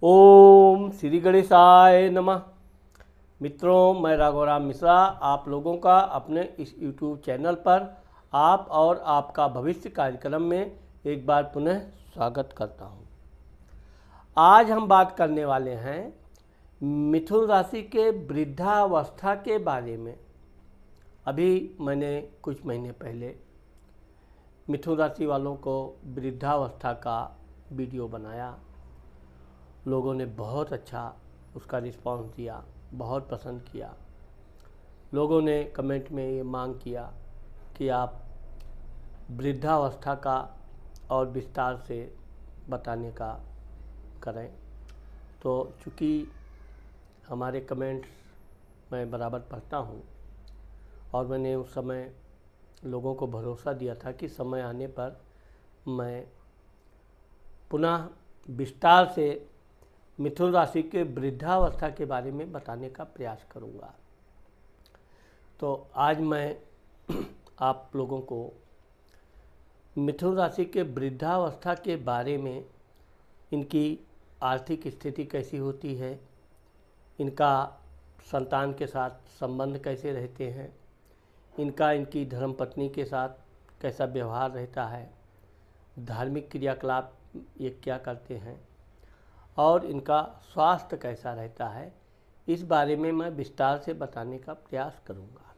ओम श्री गणेशाय नमः। मित्रों, मैं राघवराम मिश्रा आप लोगों का अपने इस YouTube चैनल पर आप और आपका भविष्य कार्यक्रम में एक बार पुनः स्वागत करता हूं। आज हम बात करने वाले हैं मिथुन राशि के वृद्धावस्था के बारे में। अभी मैंने कुछ महीने पहले मिथुन राशि वालों को वृद्धावस्था का वीडियो बनाया। लोगों ने बहुत अच्छा उसका रिस्पांस दिया, बहुत पसंद किया। लोगों ने कमेंट में ये मांग किया कि आप वृद्धावस्था का और विस्तार से बताने का करें। तो चूँकि हमारे कमेंट्स मैं बराबर पढ़ता हूँ और मैंने उस समय लोगों को भरोसा दिया था कि समय आने पर मैं पुनः विस्तार से मिथुन राशि के वृद्धावस्था के बारे में बताने का प्रयास करूंगा। तो आज मैं आप लोगों को मिथुन राशि के वृद्धावस्था के बारे में, इनकी आर्थिक स्थिति कैसी होती है, इनका संतान के साथ संबंध कैसे रहते हैं, इनकी धर्मपत्नी के साथ कैसा व्यवहार रहता है, धार्मिक क्रियाकलाप ये क्या करते हैं और इनका स्वास्थ्य कैसा रहता है, इस बारे में मैं विस्तार से बताने का प्रयास करूंगा।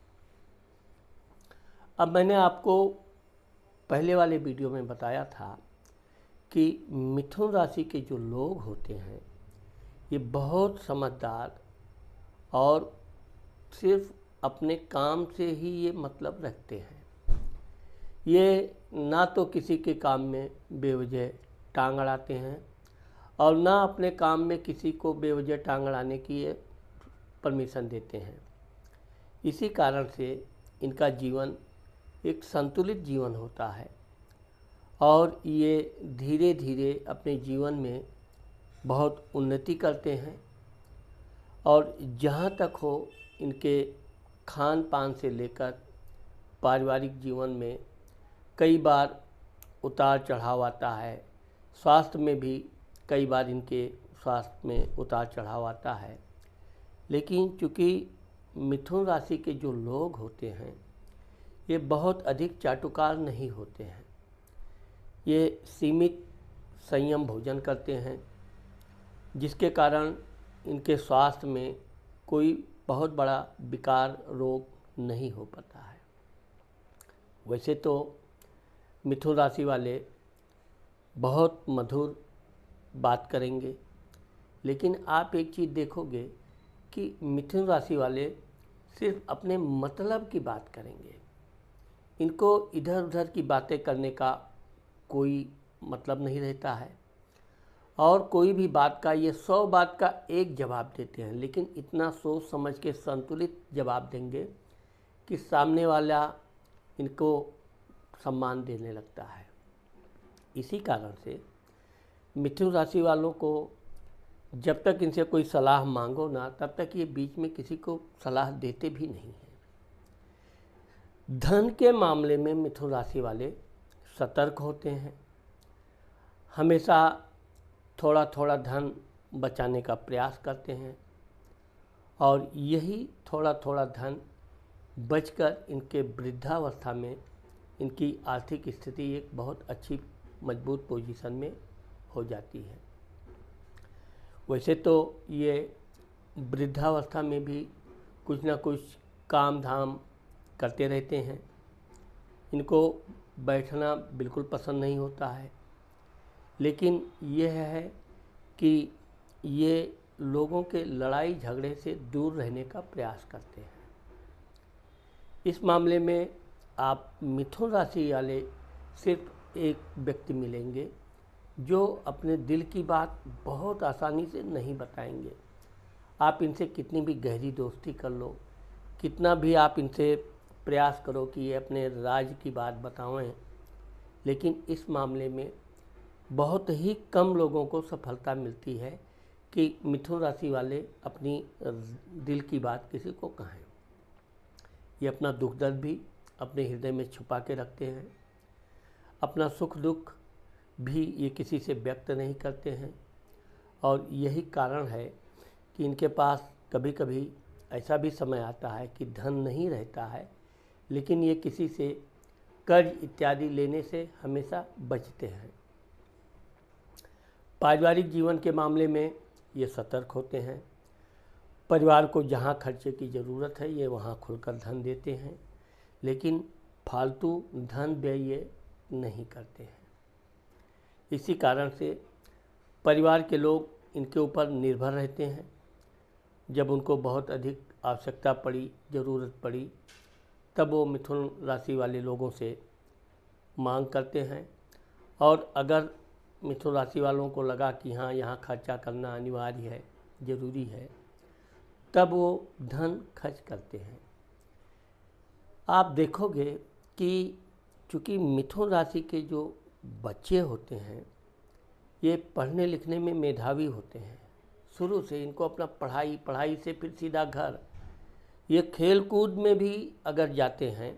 अब मैंने आपको पहले वाले वीडियो में बताया था कि मिथुन राशि के जो लोग होते हैं ये बहुत समझदार और सिर्फ अपने काम से ही ये मतलब रखते हैं। ये ना तो किसी के काम में बेवजह टांग अड़ाते हैं और ना अपने काम में किसी को बेवजह टांग अड़ाने की परमिशन देते हैं। इसी कारण से इनका जीवन एक संतुलित जीवन होता है और ये धीरे धीरे अपने जीवन में बहुत उन्नति करते हैं। और जहाँ तक हो इनके खान पान से लेकर पारिवारिक जीवन में कई बार उतार चढ़ाव आता है। स्वास्थ्य में भी कई बार इनके स्वास्थ्य में उतार चढ़ाव आता है। लेकिन चूँकि मिथुन राशि के जो लोग होते हैं ये बहुत अधिक चाटुकार नहीं होते हैं। ये सीमित संयम भोजन करते हैं, जिसके कारण इनके स्वास्थ्य में कोई बहुत बड़ा विकार रोग नहीं हो पाता है। वैसे तो मिथुन राशि वाले बहुत मधुर बात करेंगे, लेकिन आप एक चीज़ देखोगे कि मिथुन राशि वाले सिर्फ अपने मतलब की बात करेंगे। इनको इधर उधर की बातें करने का कोई मतलब नहीं रहता है और कोई भी बात का ये 100 बात का एक जवाब देते हैं, लेकिन इतना सोच समझ के संतुलित जवाब देंगे कि सामने वाला इनको सम्मान देने लगता है। इसी कारण से मिथुन राशि वालों को जब तक इनसे कोई सलाह मांगो ना, तब तक ये बीच में किसी को सलाह देते भी नहीं हैं। धन के मामले में मिथुन राशि वाले सतर्क होते हैं। हमेशा थोड़ा थोड़ा धन बचाने का प्रयास करते हैं और यही थोड़ा थोड़ा धन बचकर इनके वृद्धावस्था में इनकी आर्थिक स्थिति एक बहुत अच्छी मजबूत पोजीशन में हो जाती है। वैसे तो ये वृद्धावस्था में भी कुछ ना कुछ काम धाम करते रहते हैं। इनको बैठना बिल्कुल पसंद नहीं होता है, लेकिन यह है कि ये लोगों के लड़ाई झगड़े से दूर रहने का प्रयास करते हैं। इस मामले में आप मिथुन राशि वाले सिर्फ एक व्यक्ति मिलेंगे जो अपने दिल की बात बहुत आसानी से नहीं बताएंगे। आप इनसे कितनी भी गहरी दोस्ती कर लो, कितना भी आप इनसे प्रयास करो कि ये अपने राज की बात बताएं, लेकिन इस मामले में बहुत ही कम लोगों को सफलता मिलती है कि मिथुन राशि वाले अपनी दिल की बात किसी को कहें। ये अपना दुख दर्द भी अपने हृदय में छुपा के रखते हैं। अपना सुख दुख भी ये किसी से व्यक्त नहीं करते हैं और यही कारण है कि इनके पास कभी कभी ऐसा भी समय आता है कि धन नहीं रहता है, लेकिन ये किसी से कर्ज इत्यादि लेने से हमेशा बचते हैं। पारिवारिक जीवन के मामले में ये सतर्क होते हैं। परिवार को जहाँ खर्चे की ज़रूरत है ये वहाँ खुलकर धन देते हैं, लेकिन फालतू धन व्यय ये नहीं करते हैं। इसी कारण से परिवार के लोग इनके ऊपर निर्भर रहते हैं। जब उनको बहुत अधिक आवश्यकता पड़ी, ज़रूरत पड़ी, तब वो मिथुन राशि वाले लोगों से मांग करते हैं। और अगर मिथुन राशि वालों को लगा कि हाँ यहाँ खर्चा करना अनिवार्य है, ज़रूरी है, तब वो धन खर्च करते हैं। आप देखोगे कि चूँकि मिथुन राशि के जो बच्चे होते हैं ये पढ़ने लिखने में मेधावी होते हैं। शुरू से इनको अपना पढ़ाई से फिर सीधा घर। ये खेल कूद में भी अगर जाते हैं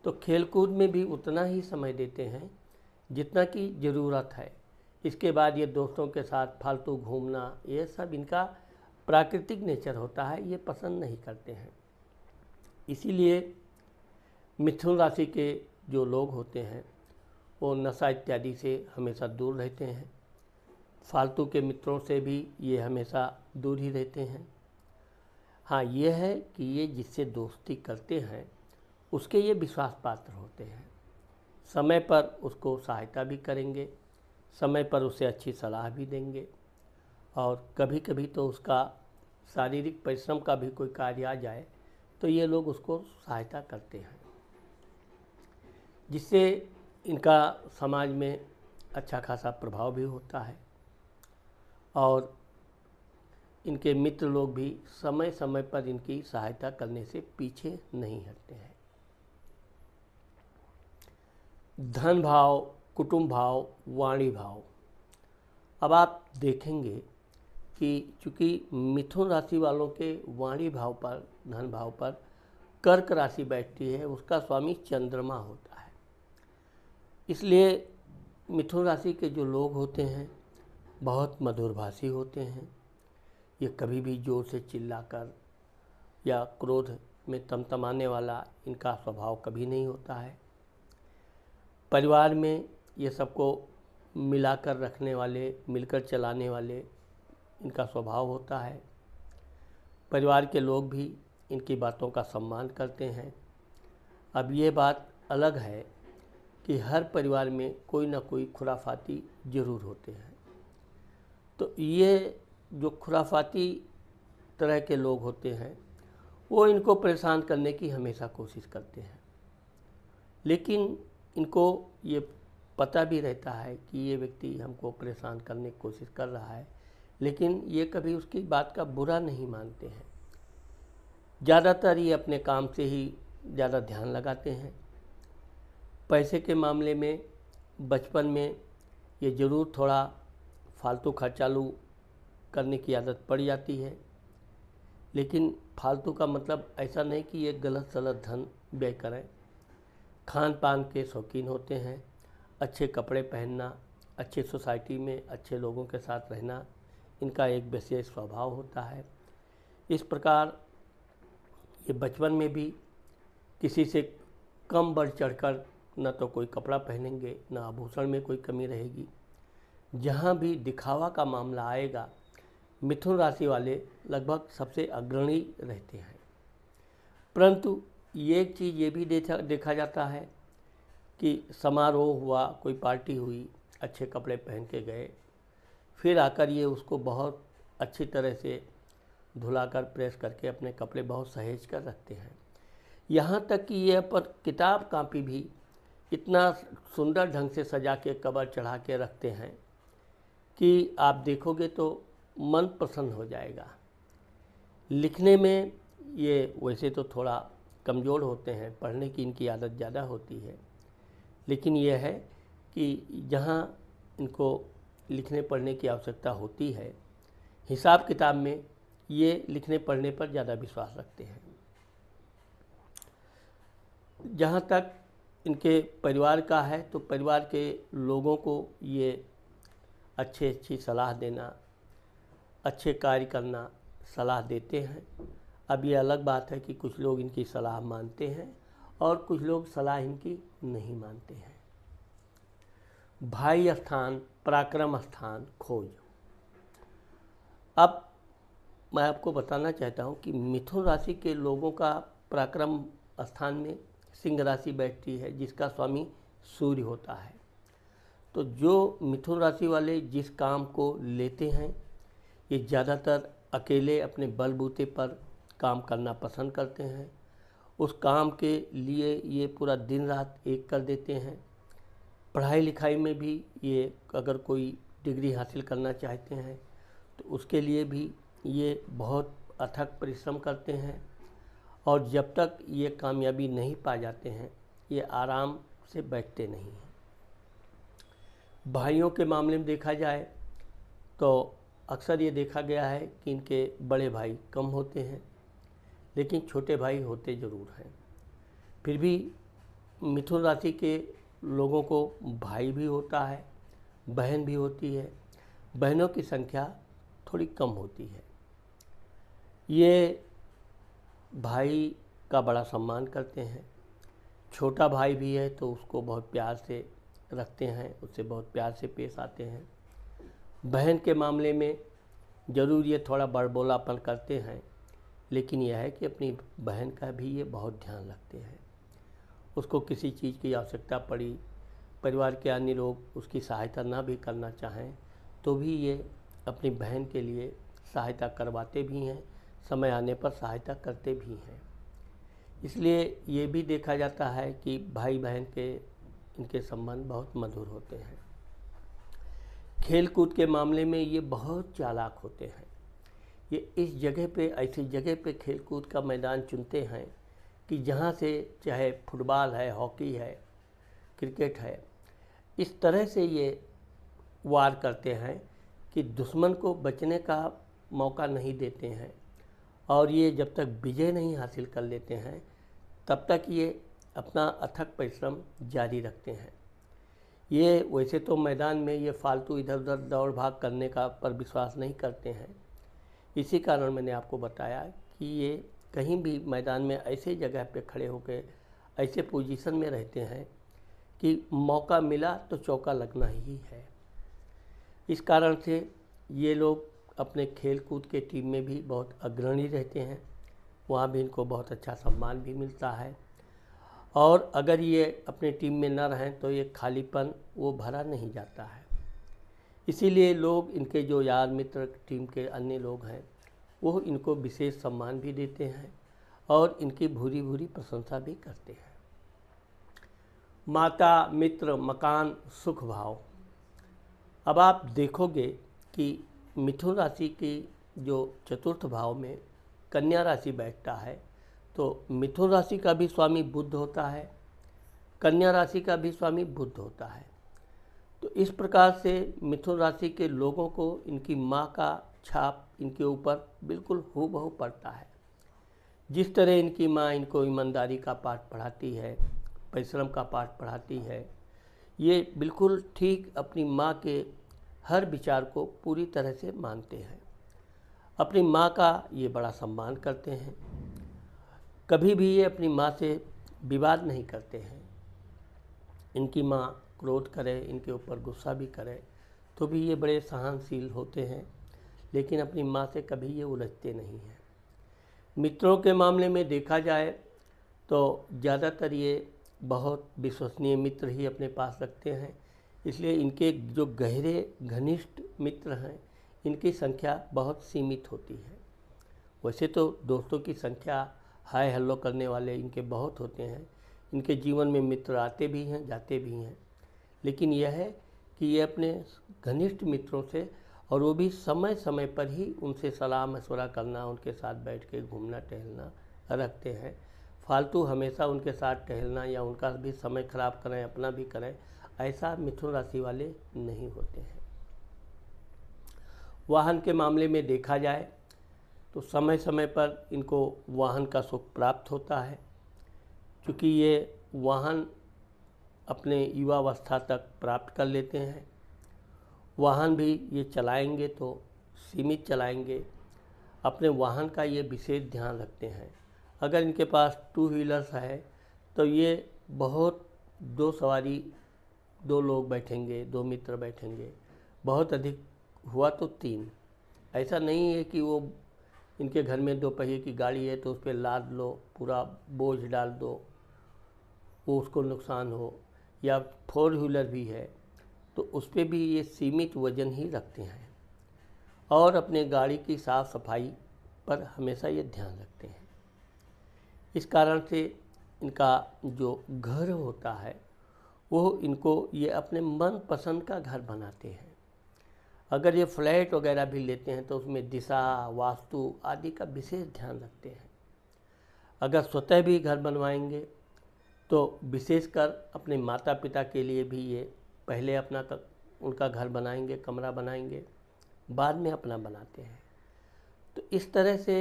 तो खेल कूद में भी उतना ही समय देते हैं जितना कि ज़रूरत है। इसके बाद ये दोस्तों के साथ फालतू घूमना, ये सब इनका प्राकृतिक नेचर होता है, ये पसंद नहीं करते हैं। इसीलिए मिथुन राशि के जो लोग होते हैं वो नशा इत्यादि से हमेशा दूर रहते हैं। फालतू के मित्रों से भी ये हमेशा दूर ही रहते हैं। हाँ, ये है कि ये जिससे दोस्ती करते हैं उसके ये विश्वास पात्र होते हैं। समय पर उसको सहायता भी करेंगे, समय पर उसे अच्छी सलाह भी देंगे, और कभी कभी तो उसका शारीरिक परिश्रम का भी कोई कार्य आ जाए तो ये लोग उसको सहायता करते हैं, जिससे इनका समाज में अच्छा खासा प्रभाव भी होता है। और इनके मित्र लोग भी समय समय पर इनकी सहायता करने से पीछे नहीं हटते हैं। धन भाव, कुटुंब भाव, वाणी भाव। अब आप देखेंगे कि चूँकि मिथुन राशि वालों के वाणी भाव पर, धन भाव पर कर्क राशि बैठती है, उसका स्वामी चंद्रमा होता है। इसलिए मिथुन राशि के जो लोग होते हैं बहुत मधुरभाषी होते हैं। ये कभी भी जोर से चिल्लाकर या क्रोध में तमतमाने वाला इनका स्वभाव कभी नहीं होता है। परिवार में ये सबको मिलाकर रखने वाले, मिलकर चलाने वाले इनका स्वभाव होता है। परिवार के लोग भी इनकी बातों का सम्मान करते हैं। अब ये बात अलग है कि हर परिवार में कोई ना कोई खुराफाती ज़रूर होते हैं। तो ये जो खुराफाती तरह के लोग होते हैं वो इनको परेशान करने की हमेशा कोशिश करते हैं, लेकिन इनको ये पता भी रहता है कि ये व्यक्ति हमको परेशान करने की कोशिश कर रहा है, लेकिन ये कभी उसकी बात का बुरा नहीं मानते हैं। ज़्यादातर ये अपने काम से ही ज़्यादा ध्यान लगाते हैं। पैसे के मामले में बचपन में ये ज़रूर थोड़ा फालतू खर्चालू करने की आदत पड़ जाती है, लेकिन फालतू का मतलब ऐसा नहीं कि ये गलत सलत धन व्यय करें। खान पान के शौकीन होते हैं, अच्छे कपड़े पहनना, अच्छे सोसाइटी में अच्छे लोगों के साथ रहना इनका एक विशेष स्वभाव होता है। इस प्रकार ये बचपन में भी किसी से कम बढ़ चढ़कर न तो कोई कपड़ा पहनेंगे, न आभूषण में कोई कमी रहेगी। जहाँ भी दिखावा का मामला आएगा मिथुन राशि वाले लगभग सबसे अग्रणी रहते हैं। परंतु ये एक चीज़ ये भी देखा जाता है कि समारोह हुआ, कोई पार्टी हुई, अच्छे कपड़े पहन के गए, फिर आकर ये उसको बहुत अच्छी तरह से धुलाकर प्रेस करके अपने कपड़े बहुत सहेज कर रखते हैं। यहाँ तक कि ये पर किताब कापी भी इतना सुंदर ढंग से सजा के कवर चढ़ा के रखते हैं कि आप देखोगे तो मन प्रसन्न हो जाएगा। लिखने में ये वैसे तो थोड़ा कमज़ोर होते हैं, पढ़ने की इनकी आदत ज़्यादा होती है, लेकिन यह है कि जहाँ इनको लिखने पढ़ने की आवश्यकता होती है, हिसाब किताब में ये लिखने पढ़ने पर ज़्यादा विश्वास रखते हैं। जहाँ तक इनके परिवार का है तो परिवार के लोगों को ये अच्छी सलाह देना, अच्छे कार्य करना सलाह देते हैं। अब ये अलग बात है कि कुछ लोग इनकी सलाह मानते हैं और कुछ लोग सलाह इनकी नहीं मानते हैं। भाई स्थान पराक्रम स्थान खोज। अब मैं आपको बताना चाहता हूँ कि मिथुन राशि के लोगों का पराक्रम स्थान में सिंह राशि बैठती है, जिसका स्वामी सूर्य होता है। तो जो मिथुन राशि वाले जिस काम को लेते हैं, ये ज़्यादातर अकेले अपने बलबूते पर काम करना पसंद करते हैं। उस काम के लिए ये पूरा दिन रात एक कर देते हैं। पढ़ाई लिखाई में भी ये अगर कोई डिग्री हासिल करना चाहते हैं तो उसके लिए भी ये बहुत अथक परिश्रम करते हैं, और जब तक ये कामयाबी नहीं पा जाते हैं ये आराम से बैठते नहीं हैं। भाइयों के मामले में देखा जाए तो अक्सर ये देखा गया है कि इनके बड़े भाई कम होते हैं, लेकिन छोटे भाई होते ज़रूर हैं। फिर भी मिथुन राशि के लोगों को भाई भी होता है, बहन भी होती है। बहनों की संख्या थोड़ी कम होती है। ये भाई का बड़ा सम्मान करते हैं। छोटा भाई भी है तो उसको बहुत प्यार से रखते हैं, उससे बहुत प्यार से पेश आते हैं। बहन के मामले में ज़रूर ये थोड़ा बड़बोलापन करते हैं, लेकिन यह है कि अपनी बहन का भी ये बहुत ध्यान रखते हैं। उसको किसी चीज़ की आवश्यकता पड़ी, परिवार के अन्य लोग उसकी सहायता ना भी करना चाहें तो भी ये अपनी बहन के लिए सहायता करवाते भी हैं, समय आने पर सहायता करते भी हैं। इसलिए ये भी देखा जाता है कि भाई बहन के इनके संबंध बहुत मधुर होते हैं। खेल कूद के मामले में ये बहुत चालाक होते हैं। ये इस जगह पे, ऐसी जगह पे खेल कूद का मैदान चुनते हैं कि जहाँ से चाहे फुटबॉल है, हॉकी है, क्रिकेट है, इस तरह से ये वार करते हैं कि दुश्मन को बचने का मौका नहीं देते हैं, और ये जब तक विजय नहीं हासिल कर लेते हैं तब तक ये अपना अथक परिश्रम जारी रखते हैं। ये वैसे तो मैदान में ये फालतू इधर उधर दौड़ भाग करने का पर विश्वास नहीं करते हैं। इसी कारण मैंने आपको बताया कि ये कहीं भी मैदान में ऐसे जगह पे खड़े होकर ऐसे पोजीशन में रहते हैं कि मौका मिला तो चौका लगना ही है। इस कारण से ये लोग अपने खेल कूद के टीम में भी बहुत अग्रणी रहते हैं। वहाँ भी इनको बहुत अच्छा सम्मान भी मिलता है, और अगर ये अपने टीम में न रहें तो ये खालीपन वो भरा नहीं जाता है। इसीलिए लोग, इनके जो यार मित्र, टीम के अन्य लोग हैं, वो इनको विशेष सम्मान भी देते हैं और इनकी भूरी भूरी प्रशंसा भी करते हैं। माता, मित्र, मकान, सुख भाव। अब आप देखोगे कि मिथुन राशि की जो चतुर्थ भाव में कन्या राशि बैठता है, तो मिथुन राशि का भी स्वामी बुध होता है, कन्या राशि का भी स्वामी बुध होता है। तो इस प्रकार से मिथुन राशि के लोगों को इनकी माँ का छाप इनके ऊपर बिल्कुल हूबहू पड़ता है। जिस तरह इनकी माँ इनको ईमानदारी का पाठ पढ़ाती है, परिश्रम का पाठ पढ़ाती है, ये बिल्कुल ठीक अपनी माँ के हर विचार को पूरी तरह से मानते हैं। अपनी माँ का ये बड़ा सम्मान करते हैं। कभी भी ये अपनी माँ से विवाद नहीं करते हैं। इनकी माँ क्रोध करे, इनके ऊपर गुस्सा भी करे तो भी ये बड़े सहनशील होते हैं, लेकिन अपनी माँ से कभी ये उलझते नहीं हैं। मित्रों के मामले में देखा जाए तो ज़्यादातर ये बहुत विश्वसनीय मित्र ही अपने पास रखते हैं। इसलिए इनके जो गहरे घनिष्ठ मित्र हैं, इनकी संख्या बहुत सीमित होती है। वैसे तो दोस्तों की संख्या, हाय हल्लो करने वाले इनके बहुत होते हैं। इनके जीवन में मित्र आते भी हैं, जाते भी हैं, लेकिन यह है कि ये अपने घनिष्ठ मित्रों से, और वो भी समय समय पर ही उनसे सलाह मशवरा करना, उनके साथ बैठ के घूमना टहलना रखते हैं। फालतू हमेशा उनके साथ टहलना या उनका भी समय खराब करें, अपना भी करें, ऐसा मिथुन राशि वाले नहीं होते हैं। वाहन के मामले में देखा जाए तो समय समय पर इनको वाहन का सुख प्राप्त होता है, क्योंकि ये वाहन अपने युवावस्था तक प्राप्त कर लेते हैं। वाहन भी ये चलाएंगे तो सीमित चलाएंगे। अपने वाहन का ये विशेष ध्यान रखते हैं। अगर इनके पास 2 व्हीलर्स है तो ये बहुत 2 सवारी, 2 लोग बैठेंगे, 2 मित्र बैठेंगे, बहुत अधिक हुआ तो 3। ऐसा नहीं है कि वो इनके घर में 2 पहिए की गाड़ी है तो उस पर लाद लो, पूरा बोझ डाल दो, वो उसको नुकसान हो। या 4 व्हीलर भी है तो उस पर भी ये सीमित वजन ही रखते हैं और अपने गाड़ी की साफ़ सफाई पर हमेशा ये ध्यान रखते हैं। इस कारण से इनका जो घर होता है वो इनको ये अपने मन पसंद का घर बनाते हैं। अगर ये फ्लैट वगैरह भी लेते हैं तो उसमें दिशा, वास्तु आदि का विशेष ध्यान रखते हैं। अगर स्वतः भी घर बनवाएंगे तो विशेषकर अपने माता पिता के लिए भी ये पहले उनका घर बनाएंगे, कमरा बनाएंगे, बाद में अपना बनाते हैं। तो इस तरह से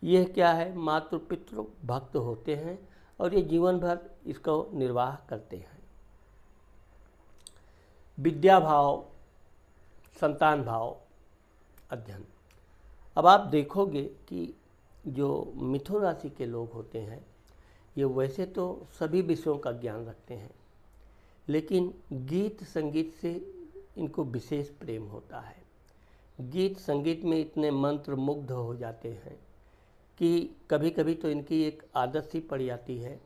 यह क्या है, मातृ पितृ भक्त होते हैं और ये जीवन भर इसको निर्वाह करते हैं। विद्या भाव, संतान भाव अध्ययन। अब आप देखोगे कि जो मिथुन राशि के लोग होते हैं ये वैसे तो सभी विषयों का ज्ञान रखते हैं, लेकिन गीत संगीत से इनको विशेष प्रेम होता है। गीत संगीत में इतने मंत्र मुग्ध हो जाते हैं कि कभी कभी तो इनकी एक आदत सी पड़ जाती है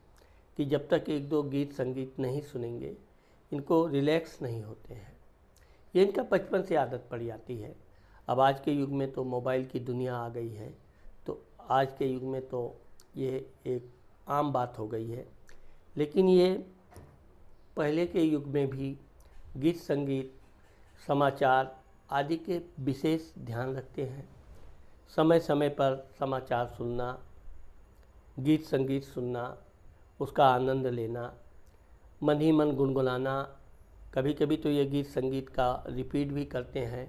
कि जब तक 1-2 गीत संगीत नहीं सुनेंगे इनको रिलैक्स नहीं होते हैं। ये इनका बचपन से आदत पड़ जाती है। अब आज के युग में तो मोबाइल की दुनिया आ गई है, तो आज के युग में तो ये एक आम बात हो गई है, लेकिन ये पहले के युग में भी गीत संगीत, समाचार आदि के विशेष ध्यान रखते हैं। समय समय पर समाचार सुनना, गीत संगीत सुनना, उसका आनंद लेना, मन ही मन गुनगुनाना। कभी कभी तो ये गीत संगीत का रिपीट भी करते हैं।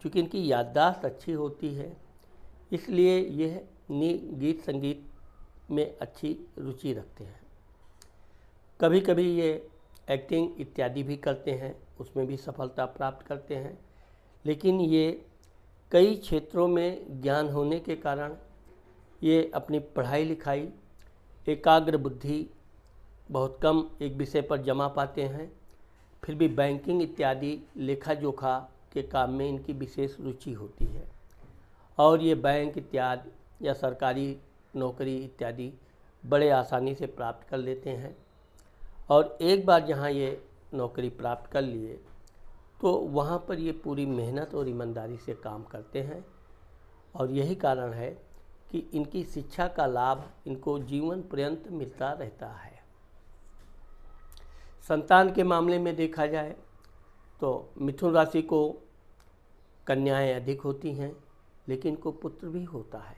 क्योंकि इनकी याददाश्त अच्छी होती है इसलिए यह गीत संगीत में अच्छी रुचि रखते हैं। कभी कभी ये एक्टिंग इत्यादि भी करते हैं, उसमें भी सफलता प्राप्त करते हैं। लेकिन ये कई क्षेत्रों में ज्ञान होने के कारण ये अपनी पढ़ाई लिखाई, एकाग्र बुद्धि बहुत कम एक विषय पर जमा पाते हैं। फिर भी बैंकिंग इत्यादि लेखा जोखा के काम में इनकी विशेष रुचि होती है और ये बैंक इत्यादि या सरकारी नौकरी इत्यादि बड़े आसानी से प्राप्त कर लेते हैं। और एक बार जहाँ ये नौकरी प्राप्त कर लिए तो वहाँ पर ये पूरी मेहनत और ईमानदारी से काम करते हैं और यही कारण है कि इनकी शिक्षा का लाभ इनको जीवन पर्यंत मिलता रहता है। संतान के मामले में देखा जाए तो मिथुन राशि को कन्याएं अधिक होती हैं, लेकिन इनको पुत्र भी होता है।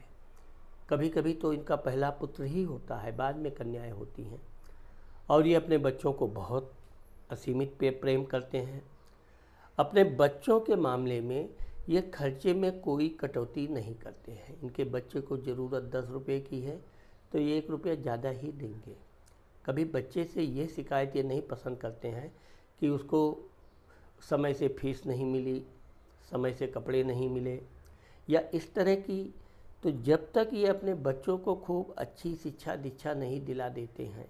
कभी कभी तो इनका पहला पुत्र ही होता है, बाद में कन्याएं होती हैं। और ये अपने बच्चों को बहुत असीमित प्रेम करते हैं। अपने बच्चों के मामले में ये खर्चे में कोई कटौती नहीं करते हैं। इनके बच्चे को ज़रूरत 10 रुपये की है तो ये 1 रुपया ज़्यादा ही देंगे। कभी बच्चे से ये शिकायत ये नहीं पसंद करते हैं कि उसको समय से फीस नहीं मिली, समय से कपड़े नहीं मिले या इस तरह की। तो जब तक ये अपने बच्चों को खूब अच्छी शिक्षा दीक्षा नहीं दिला देते हैं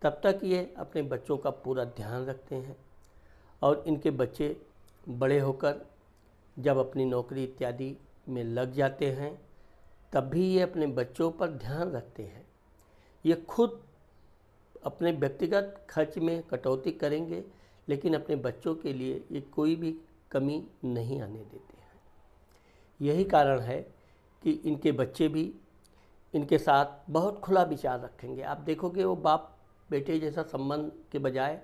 तब तक ये अपने बच्चों का पूरा ध्यान रखते हैं। और इनके बच्चे बड़े होकर जब अपनी नौकरी इत्यादि में लग जाते हैं तब भी ये अपने बच्चों पर ध्यान रखते हैं। ये खुद अपने व्यक्तिगत खर्च में कटौती करेंगे, लेकिन अपने बच्चों के लिए ये कोई भी कमी नहीं आने देते हैं। यही कारण है कि इनके बच्चे भी इनके साथ बहुत खुला विचार रखेंगे। आप देखोगे वो बाप बेटे जैसा संबंध के बजाय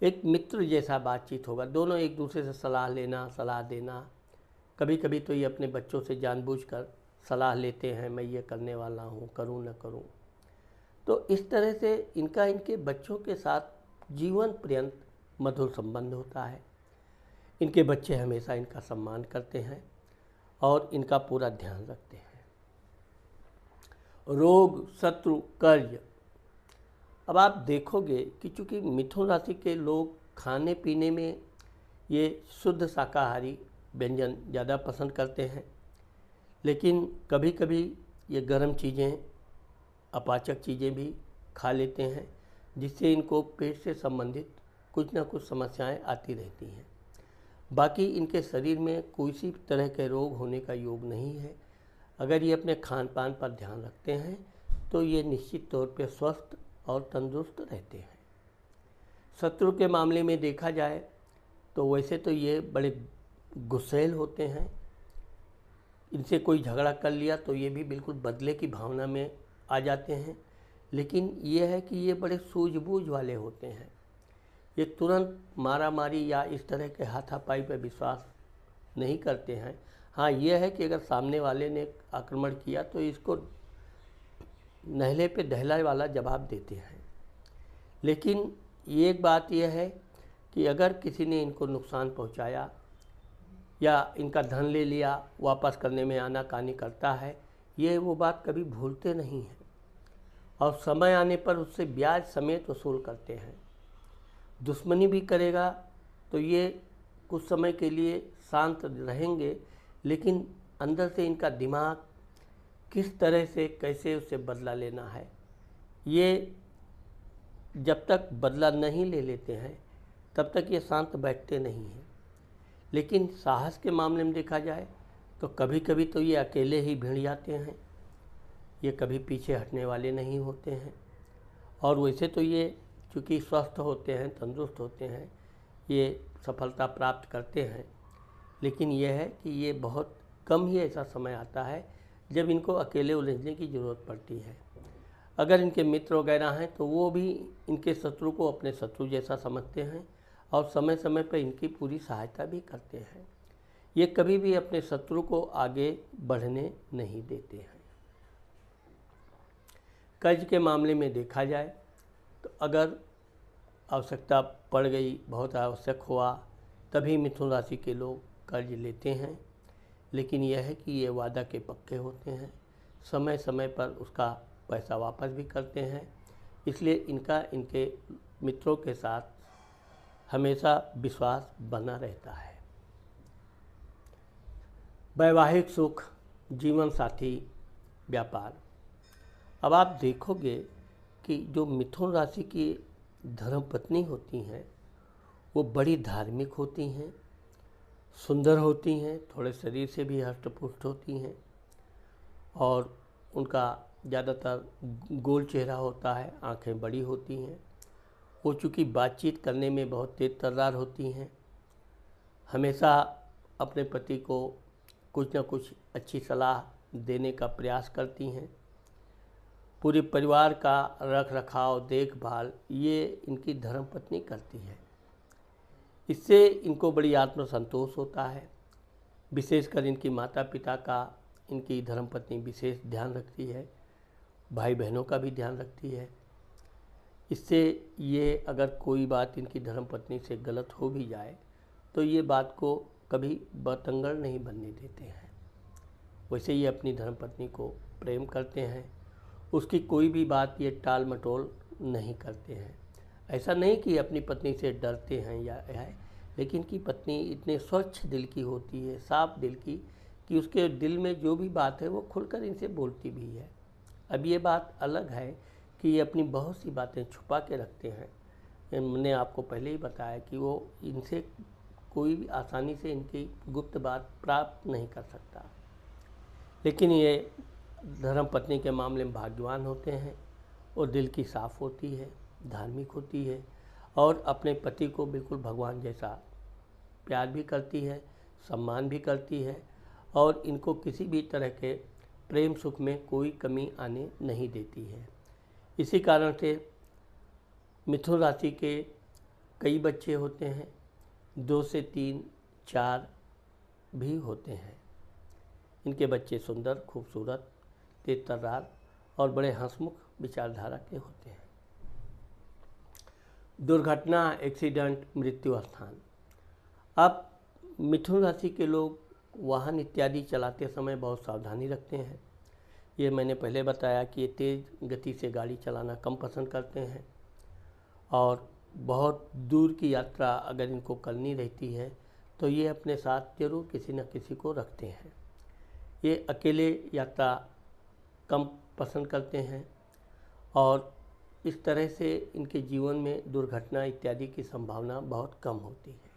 एक मित्र जैसा बातचीत होगा। दोनों एक दूसरे से सलाह लेना, सलाह देना। कभी कभी तो ये अपने बच्चों से जानबूझकर सलाह लेते हैं, मैं ये करने वाला हूँ, करूँ न करूँ। तो इस तरह से इनके बच्चों के साथ जीवन पर्यंत मधुर संबंध होता है। इनके बच्चे हमेशा इनका सम्मान करते हैं और इनका पूरा ध्यान रखते हैं। रोग, शत्रु, कर्ज। अब आप देखोगे कि चूँकि मिथुन राशि के लोग खाने पीने में ये शुद्ध शाकाहारी व्यंजन ज़्यादा पसंद करते हैं। लेकिन कभी कभी ये गर्म चीज़ें, अपाचक चीज़ें भी खा लेते हैं, जिससे इनको पेट से संबंधित कुछ ना कुछ समस्याएं आती रहती हैं। बाकी इनके शरीर में कोई सी तरह के रोग होने का योग नहीं है। अगर ये अपने खान पान पर ध्यान रखते हैं तो ये निश्चित तौर पे स्वस्थ और तंदुरुस्त रहते हैं। शत्रु के मामले में देखा जाए तो वैसे तो ये बड़े गुस्सैल होते हैं। इनसे कोई झगड़ा कर लिया तो ये भी बिल्कुल बदले की भावना में आ जाते हैं। लेकिन ये है कि ये बड़े सूझबूझ वाले होते हैं। ये तुरंत मारा मारी या इस तरह के हाथापाई पर विश्वास नहीं करते हैं। हाँ, ये है कि अगर सामने वाले ने आक्रमण किया तो इसको नहले पे दहला वाला जवाब देते हैं। लेकिन ये एक बात यह है कि अगर किसी ने इनको नुकसान पहुंचाया या इनका धन ले लिया, वापस करने में आनाकानी करता है, ये वो बात कभी भूलते नहीं हैं और समय आने पर उससे ब्याज समेत वसूल करते हैं। दुश्मनी भी करेगा तो ये कुछ समय के लिए शांत रहेंगे, लेकिन अंदर से इनका दिमाग किस तरह से कैसे उससे बदला लेना है, ये जब तक बदला नहीं ले लेते हैं तब तक ये शांत बैठते नहीं हैं। लेकिन साहस के मामले में देखा जाए तो कभी कभी तो ये अकेले ही भिड़ जाते हैं। ये कभी पीछे हटने वाले नहीं होते हैं। और वैसे तो ये चूँकि स्वस्थ होते हैं, तंदुरुस्त होते हैं, ये सफलता प्राप्त करते हैं। लेकिन यह है कि ये बहुत कम ही ऐसा समय आता है जब इनको अकेले उलझने की ज़रूरत पड़ती है। अगर इनके मित्र वगैरह हैं तो वो भी इनके शत्रु को अपने शत्रु जैसा समझते हैं और समय समय पर इनकी पूरी सहायता भी करते हैं। ये कभी भी अपने शत्रु को आगे बढ़ने नहीं देते हैं। कर्ज के मामले में देखा जाए तो अगर आवश्यकता पड़ गई, बहुत आवश्यक हुआ, तभी मिथुन राशि के लोग कर्ज लेते हैं। लेकिन यह है कि ये वादा के पक्के होते हैं, समय समय पर उसका पैसा वापस भी करते हैं। इसलिए इनका इनके मित्रों के साथ हमेशा विश्वास बना रहता है। वैवाहिक सुख, जीवन साथी, व्यापार। अब आप देखोगे कि जो मिथुन राशि की धर्मपत्नी होती हैं वो बड़ी धार्मिक होती हैं, सुंदर होती हैं, थोड़े शरीर से भी हष्ट-पुष्ट होती हैं और उनका ज़्यादातर गोल चेहरा होता है, आंखें बड़ी होती हैं। वो चूँकि बातचीत करने में बहुत तेज तर्रार होती हैं, हमेशा अपने पति को कुछ न कुछ अच्छी सलाह देने का प्रयास करती हैं। पूरे परिवार का रख रखाव, देखभाल ये इनकी धर्मपत्नी करती है। इससे इनको बड़ी आत्मसंतोष होता है। विशेषकर इनकी माता पिता का इनकी धर्मपत्नी विशेष ध्यान रखती है, भाई बहनों का भी ध्यान रखती है। इससे ये अगर कोई बात इनकी धर्मपत्नी से गलत हो भी जाए तो ये बात को कभी बतंगड़ नहीं बनने देते हैं। वैसे ये अपनी धर्मपत्नी को प्रेम करते हैं, उसकी कोई भी बात ये टाल मटोल नहीं करते हैं। ऐसा नहीं कि अपनी पत्नी से डरते हैं या है, लेकिन कि पत्नी इतने स्वच्छ दिल की होती है, साफ दिल की, कि उसके दिल में जो भी बात है वो खुलकर इनसे बोलती भी है। अब ये बात अलग है कि ये अपनी बहुत सी बातें छुपा के रखते हैं। मैंने आपको पहले ही बताया कि वो इनसे कोई भी आसानी से इनकी गुप्त बात प्राप्त नहीं कर सकता। लेकिन ये धर्मपत्नी के मामले में भाग्यवान होते हैं और दिल की साफ़ होती है, धार्मिक होती है और अपने पति को बिल्कुल भगवान जैसा प्यार भी करती है, सम्मान भी करती है और इनको किसी भी तरह के प्रेम सुख में कोई कमी आने नहीं देती है। इसी कारण से मिथुन राशि के कई बच्चे होते हैं, 2 से 3, 4 भी होते हैं। इनके बच्चे सुंदर, खूबसूरत, तेज तर्रार और बड़े हंसमुख विचारधारा के होते हैं। दुर्घटना, एक्सीडेंट, मृत्यु स्थान। अब मिथुन राशि के लोग वाहन इत्यादि चलाते समय बहुत सावधानी रखते हैं। ये मैंने पहले बताया कि ये तेज़ गति से गाड़ी चलाना कम पसंद करते हैं और बहुत दूर की यात्रा अगर इनको करनी रहती है तो ये अपने साथ जरूर किसी न किसी को रखते हैं। ये अकेले यात्रा कम पसंद करते हैं और इस तरह से इनके जीवन में दुर्घटना इत्यादि की संभावना बहुत कम होती है।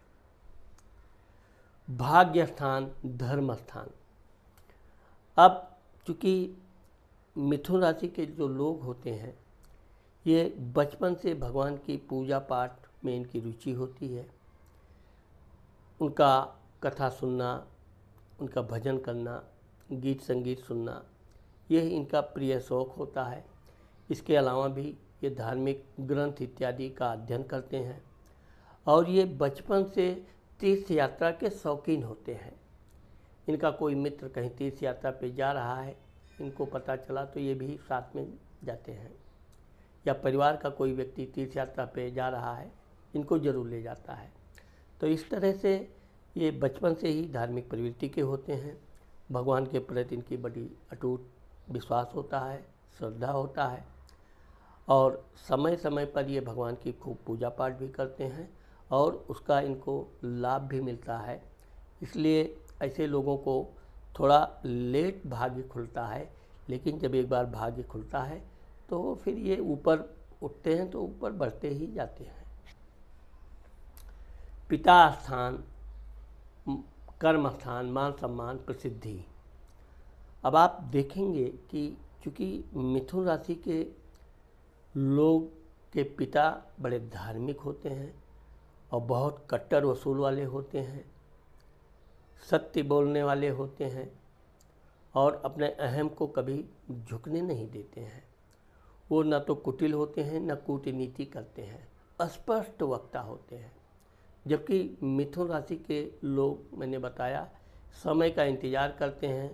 भाग्य स्थान, धर्म स्थान। अब चूँकि मिथुन राशि के जो लोग होते हैं ये बचपन से भगवान की पूजा पाठ में इनकी रुचि होती है। उनका कथा सुनना, उनका भजन करना, गीत संगीत सुनना, यह इनका प्रिय शौक होता है। इसके अलावा भी ये धार्मिक ग्रंथ इत्यादि का अध्ययन करते हैं और ये बचपन से तीर्थ यात्रा के शौकीन होते हैं। इनका कोई मित्र कहीं तीर्थ यात्रा पे जा रहा है, इनको पता चला तो ये भी साथ में जाते हैं, या परिवार का कोई व्यक्ति तीर्थ यात्रा पे जा रहा है, इनको जरूर ले जाता है। तो इस तरह से ये बचपन से ही धार्मिक प्रवृत्ति के होते हैं। भगवान के प्रति इनकी बड़ी अटूट विश्वास होता है, श्रद्धा होता है और समय समय पर ये भगवान की खूब पूजा पाठ भी करते हैं और उसका इनको लाभ भी मिलता है। इसलिए ऐसे लोगों को थोड़ा लेट भाग्य खुलता है, लेकिन जब एक बार भाग्य खुलता है तो फिर ये ऊपर उठते हैं तो ऊपर बढ़ते ही जाते हैं। पिता स्थान, कर्म स्थान, मान सम्मान, प्रसिद्धि। अब आप देखेंगे कि चूँकि मिथुन राशि के लोग के पिता बड़े धार्मिक होते हैं और बहुत कट्टर वसूल वाले होते हैं, सत्य बोलने वाले होते हैं और अपने अहम को कभी झुकने नहीं देते हैं। वो न तो कुटिल होते हैं न कूटनीति करते हैं, स्पष्ट वक्ता होते हैं। जबकि मिथुन राशि के लोग, मैंने बताया, समय का इंतज़ार करते हैं।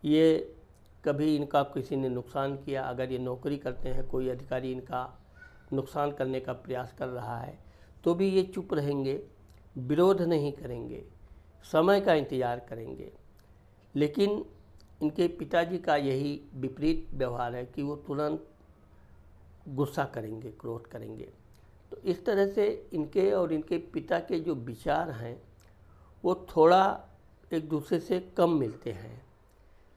ये कभी इनका किसी ने नुकसान किया, अगर ये नौकरी करते हैं, कोई अधिकारी इनका नुकसान करने का प्रयास कर रहा है तो भी ये चुप रहेंगे, विरोध नहीं करेंगे, समय का इंतज़ार करेंगे। लेकिन इनके पिताजी का यही विपरीत व्यवहार है कि वो तुरंत गुस्सा करेंगे, क्रोध करेंगे। तो इस तरह से इनके और इनके पिता के जो विचार हैं वो थोड़ा एक दूसरे से कम मिलते हैं,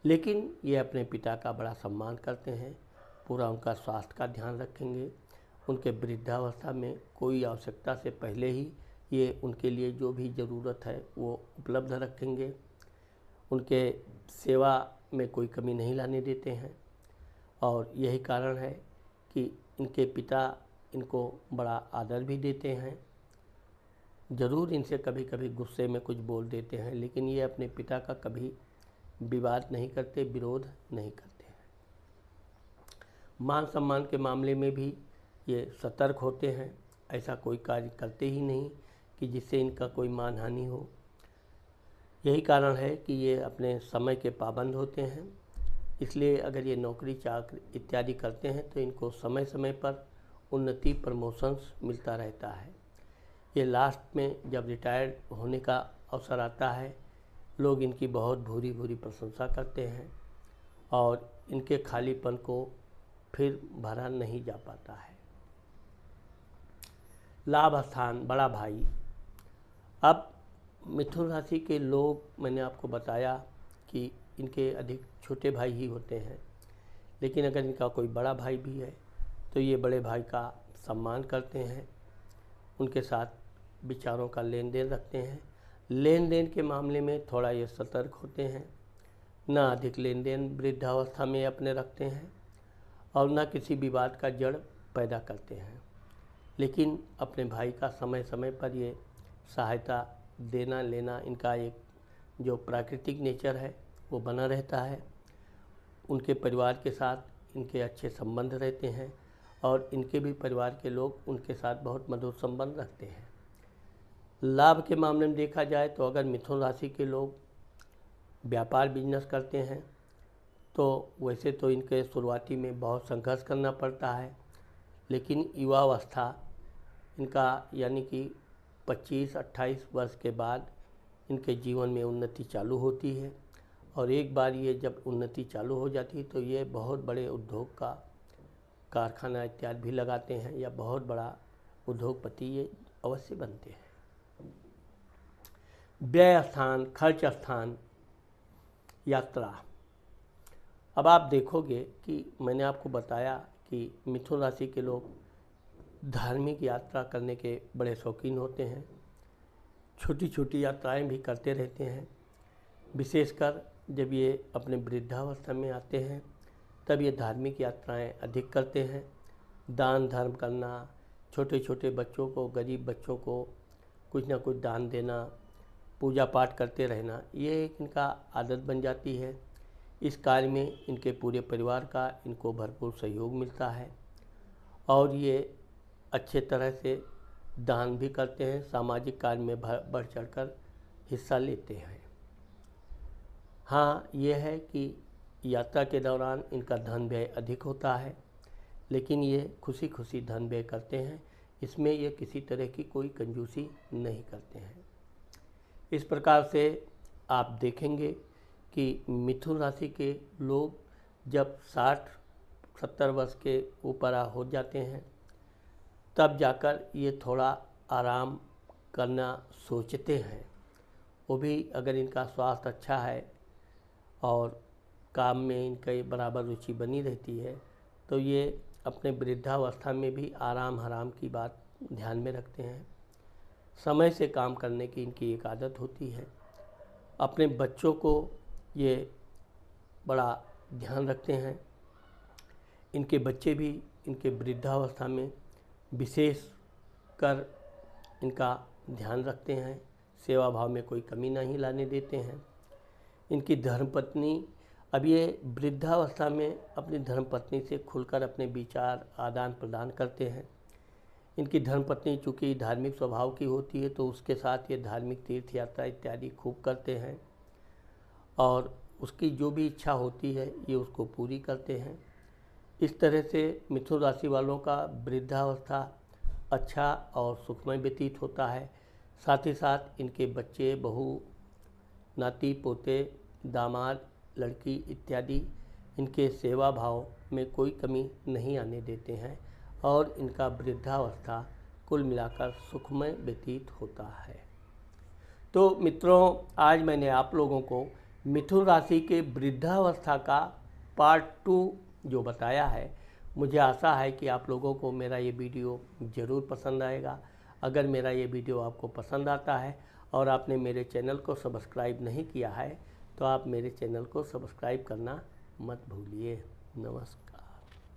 लेकिन ये अपने पिता का बड़ा सम्मान करते हैं, पूरा उनका स्वास्थ्य का ध्यान रखेंगे। उनके वृद्धावस्था में कोई आवश्यकता से पहले ही ये उनके लिए जो भी ज़रूरत है वो उपलब्ध रखेंगे। उनके सेवा में कोई कमी नहीं लाने देते हैं और यही कारण है कि इनके पिता इनको बड़ा आदर भी देते हैं। ज़रूर इनसे कभी कभी गुस्से में कुछ बोल देते हैं, लेकिन ये अपने पिता का कभी विवाद नहीं करते, विरोध नहीं करते हैं। मान सम्मान के मामले में भी ये सतर्क होते हैं, ऐसा कोई कार्य करते ही नहीं कि जिससे इनका कोई मान हानि हो। यही कारण है कि ये अपने समय के पाबंद होते हैं। इसलिए अगर ये नौकरी चाकरी इत्यादि करते हैं तो इनको समय समय पर उन्नति, प्रमोशंस मिलता रहता है। ये लास्ट में जब रिटायर्ड होने का अवसर आता है, लोग इनकी बहुत भूरी भूरी प्रशंसा करते हैं और इनके खालीपन को फिर भरा नहीं जा पाता है। लाभ स्थान, बड़ा भाई। अब मिथुन राशि के लोग, मैंने आपको बताया कि इनके अधिक छोटे भाई ही होते हैं, लेकिन अगर इनका कोई बड़ा भाई भी है तो ये बड़े भाई का सम्मान करते हैं, उनके साथ विचारों का लेन देन रखते हैं। लेन देन के मामले में थोड़ा ये सतर्क होते हैं, ना अधिक लेन देन वृद्धावस्था में अपने रखते हैं और ना किसी विवाद का जड़ पैदा करते हैं। लेकिन अपने भाई का समय समय पर ये सहायता देना लेना, इनका एक जो प्राकृतिक नेचर है वो बना रहता है। उनके परिवार के साथ इनके अच्छे संबंध रहते हैं और इनके भी परिवार के लोग उनके साथ बहुत मधुर संबंध रखते हैं। लाभ के मामले में देखा जाए तो अगर मिथुन राशि के लोग व्यापार बिजनेस करते हैं तो वैसे तो इनके शुरुआती में बहुत संघर्ष करना पड़ता है, लेकिन युवावस्था इनका यानी कि 25-28 वर्ष के बाद इनके जीवन में उन्नति चालू होती है और एक बार ये जब उन्नति चालू हो जाती है तो ये बहुत बड़े उद्योग का कारखाना इत्यादि भी लगाते हैं या बहुत बड़ा उद्योगपति ये अवश्य बनते हैं। व्यय स्थान, खर्च स्थान, यात्रा। अब आप देखोगे कि मैंने आपको बताया कि मिथुन राशि के लोग धार्मिक यात्रा करने के बड़े शौकीन होते हैं, छोटी छोटी यात्राएं भी करते रहते हैं। विशेषकर जब ये अपने वृद्धावस्था में आते हैं तब ये धार्मिक यात्राएं अधिक करते हैं। दान धर्म करना, छोटे छोटे बच्चों को, गरीब बच्चों को कुछ ना कुछ दान देना, पूजा पाठ करते रहना, ये एक इनका आदत बन जाती है। इस कार्य में इनके पूरे परिवार का इनको भरपूर सहयोग मिलता है और ये अच्छे तरह से दान भी करते हैं, सामाजिक कार्य में बढ़ चढ़कर हिस्सा लेते हैं। हाँ, ये है कि यात्रा के दौरान इनका धन व्यय अधिक होता है, लेकिन ये खुशी खुशी धन व्यय करते हैं। इसमें ये किसी तरह की कोई कंजूसी नहीं करते हैं। इस प्रकार से आप देखेंगे कि मिथुन राशि के लोग जब 60-70 वर्ष के ऊपर हो जाते हैं तब जाकर ये थोड़ा आराम करना सोचते हैं। वो भी अगर इनका स्वास्थ्य अच्छा है और काम में इनका बराबर रुचि बनी रहती है तो ये अपने वृद्धावस्था में भी आराम हराम की बात ध्यान में रखते हैं। समय से काम करने की इनकी एक आदत होती है। अपने बच्चों को ये बड़ा ध्यान रखते हैं। इनके बच्चे भी इनके वृद्धावस्था में विशेष कर इनका ध्यान रखते हैं, सेवा भाव में कोई कमी नहीं लाने देते हैं। इनकी धर्मपत्नी अब ये वृद्धावस्था में अपनी धर्मपत्नी से खुलकर अपने विचार आदान प्रदान करते हैं। इनकी धर्मपत्नी चूँकि धार्मिक स्वभाव की होती है तो उसके साथ ये धार्मिक तीर्थ यात्रा इत्यादि खूब करते हैं और उसकी जो भी इच्छा होती है ये उसको पूरी करते हैं। इस तरह से मिथुन राशि वालों का वृद्धावस्था अच्छा और सुखमय व्यतीत होता है। साथ ही साथ इनके बच्चे, बहू, नाती पोते, दामाद, लड़की इत्यादि इनके सेवा भाव में कोई कमी नहीं आने देते हैं और इनका वृद्धावस्था कुल मिलाकर सुखमय व्यतीत होता है। तो मित्रों, आज मैंने आप लोगों को मिथुन राशि के वृद्धावस्था का पार्ट 2 जो बताया है, मुझे आशा है कि आप लोगों को मेरा ये वीडियो ज़रूर पसंद आएगा। अगर मेरा ये वीडियो आपको पसंद आता है और आपने मेरे चैनल को सब्सक्राइब नहीं किया है तो आप मेरे चैनल को सब्सक्राइब करना मत भूलिए। नमस्कार।